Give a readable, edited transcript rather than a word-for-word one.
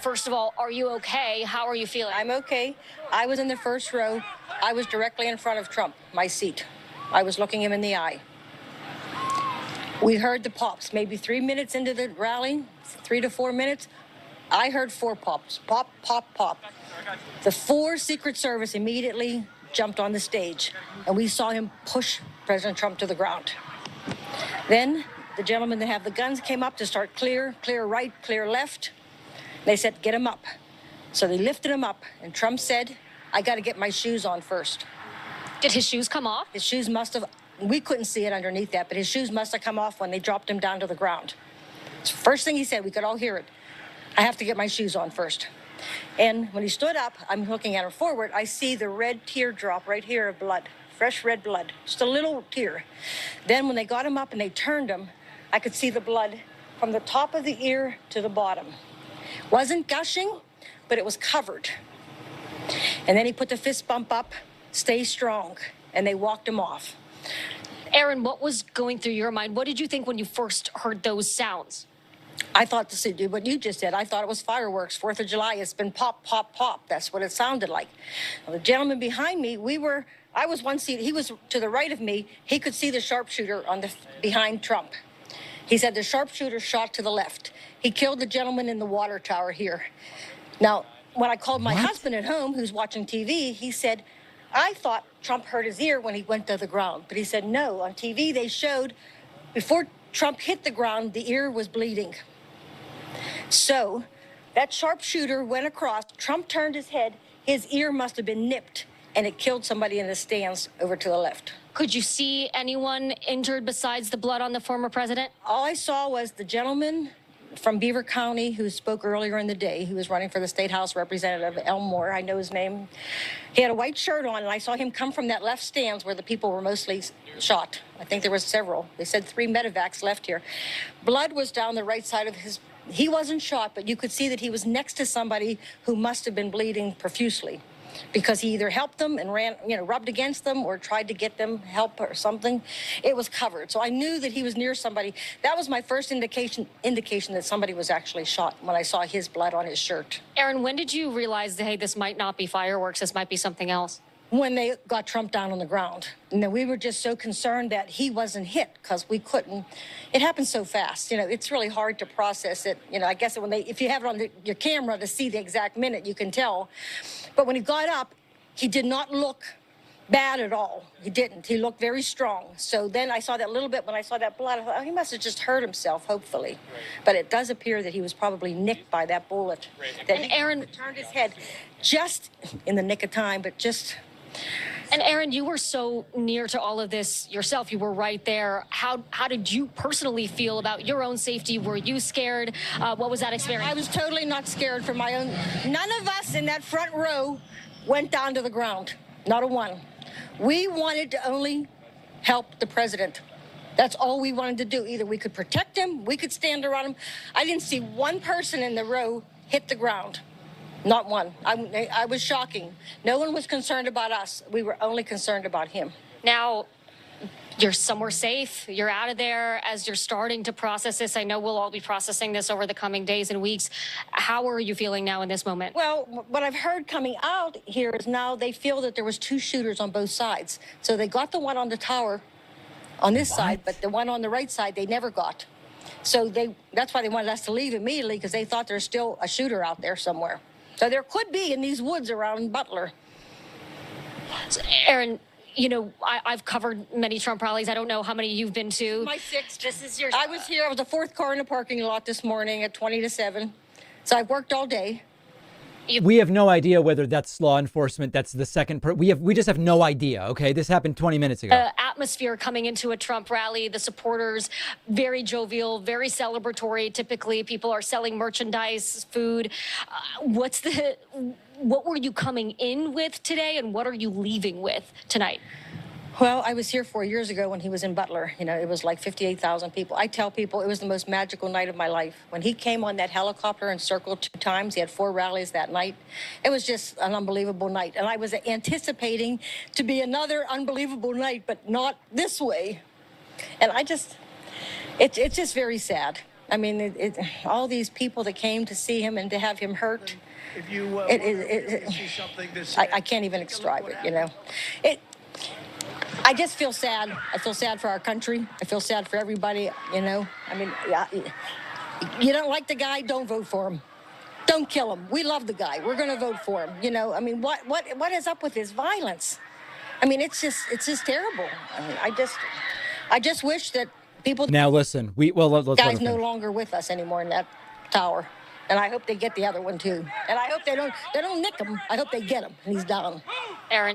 first of all, are you okay? How are you feeling? I'm okay. I was in the first row. I was directly in front of Trump, my seat. I was looking him in the eye. We heard the pops, maybe 3 minutes into the rally, 3 to 4 minutes. I heard 4 pops, pop, pop, pop. The 4 Secret Service immediately jumped on the stage, and we saw him push President Trump to the ground. Then the gentlemen that have the guns came up to start clear right, clear left. They said, get him up. So they lifted him up, and Trump said, I got to get my shoes on first. Did his shoes come off? His shoes must have, we couldn't see it underneath that, but his shoes must have come off when they dropped him down to the ground. So first thing he said, we could all hear it, I have to get my shoes on first. And when he stood up, I'm looking at him forward, I see the red teardrop right here of blood, fresh red blood, just a little tear. Then when they got him up and they turned him, I could see the blood from the top of the ear to the bottom. Wasn't gushing, but it was covered. And then he put the fist bump up, stay strong, and they walked him off. Aaron, what was going through your mind? What did you think when you first heard those sounds? I thought to do what you just said. I thought it was fireworks, 4th of July. It's been pop, pop, pop. That's what it sounded like. Well, the gentleman behind me, I was one seat, he was to the right of me. He could see the sharpshooter behind Trump. He said the sharpshooter shot to the left. He killed the gentleman in the water tower here. Now, when I called my husband at home, who's watching TV, he said, I thought Trump hurt his ear when he went to the ground. But he said, no, on TV they showed before Trump hit the ground, the ear was bleeding. So that sharpshooter went across, Trump turned his head, his ear must have been nipped, and it killed somebody in the stands over to the left. Could you see anyone injured besides the blood on the former president? All I saw was the gentleman from Beaver County who spoke earlier in the day. He was running for the State House Representative, Elmore, I know his name. He had a white shirt on, and I saw him come from that left stands where the people were mostly shot. I think there were several. They said 3 medevacs left here. Blood was down the right side of his. He wasn't shot, but you could see that he was next to somebody who must have been bleeding profusely, because he either helped them and ran, rubbed against them, or tried to get them help or something. It was covered. So I knew that he was near somebody. That was my first indication that somebody was actually shot, when I saw his blood on his shirt. Aaron, when did you realize that, hey, this might not be fireworks, this might be something else? When they got Trump down on the ground. And then we were just so concerned that he wasn't hit, because we couldn't. It happened so fast. It's really hard to process it. I guess if you have it on your camera to see the exact minute, you can tell. But when he got up, he did not look bad at all. He didn't. He looked very strong. So then I saw that little bit, when I saw that blood, I thought, oh, he must have just hurt himself, hopefully. Right. But it does appear that he was probably nicked by that bullet. Right. That Aaron turned his head just in the nick of time, but just... And Aaron, you were so near to all of this yourself. You were right there. How did you personally feel about your own safety? Were you scared? What was that experience? I was totally not scared for my own. None of us in that front row went down to the ground. Not a one. We wanted to only help the president. That's all we wanted to do. Either we could protect him, we could stand around him. I didn't see one person in the row hit the ground. Not one. I was shocking. No one was concerned about us. We were only concerned about him. Now, you're somewhere safe. You're out of there. As you're starting to process this, I know we'll all be processing this over the coming days and weeks. How are you feeling now in this moment? Well, what I've heard coming out here is now they feel that there was 2 shooters on both sides. So they got the one on the tower on this side, but the one on the right side they never got. So that's why they wanted us to leave immediately, because they thought there's still a shooter out there somewhere. So there could be in these woods around Butler. So, Aaron, I've covered many Trump rallies. I don't know how many you've been to. My 6th. This is your... I was here. I was the 4th car in the parking lot this morning at 20 to 7. So I've worked all day. We have no idea whether that's law enforcement. That's the second. We just have no idea. OK, this happened 20 minutes ago. Atmosphere coming into a Trump rally. The supporters very jovial, very celebratory. Typically, people are selling merchandise, food. What were you coming in with today, and what are you leaving with tonight? Well, I was here 4 years ago when he was in Butler. It was like 58,000 people. I tell people it was the most magical night of my life. When he came on that helicopter and circled 2 times, he had 4 rallies that night. It was just an unbelievable night. And I was anticipating to be another unbelievable night, but not this way. And it's just very sad. I mean, all these people that came to see him and to have him hurt. If you see something this, I can't even describe it, you know. I just feel sad. I feel sad for our country. I feel sad for everybody, you know. I mean, yeah, you don't like the guy, don't vote for him. Don't kill him. We love the guy. We're going to vote for him. You know, I mean, what is up with his violence? I mean, it's just terrible. I mean, I just wish that people. Now listen, let's let her Guy's no finish. longer with us anymore in that tower, and I hope they get the other one too. And I hope they don't nick him. I hope they get him and he's down. Aaron.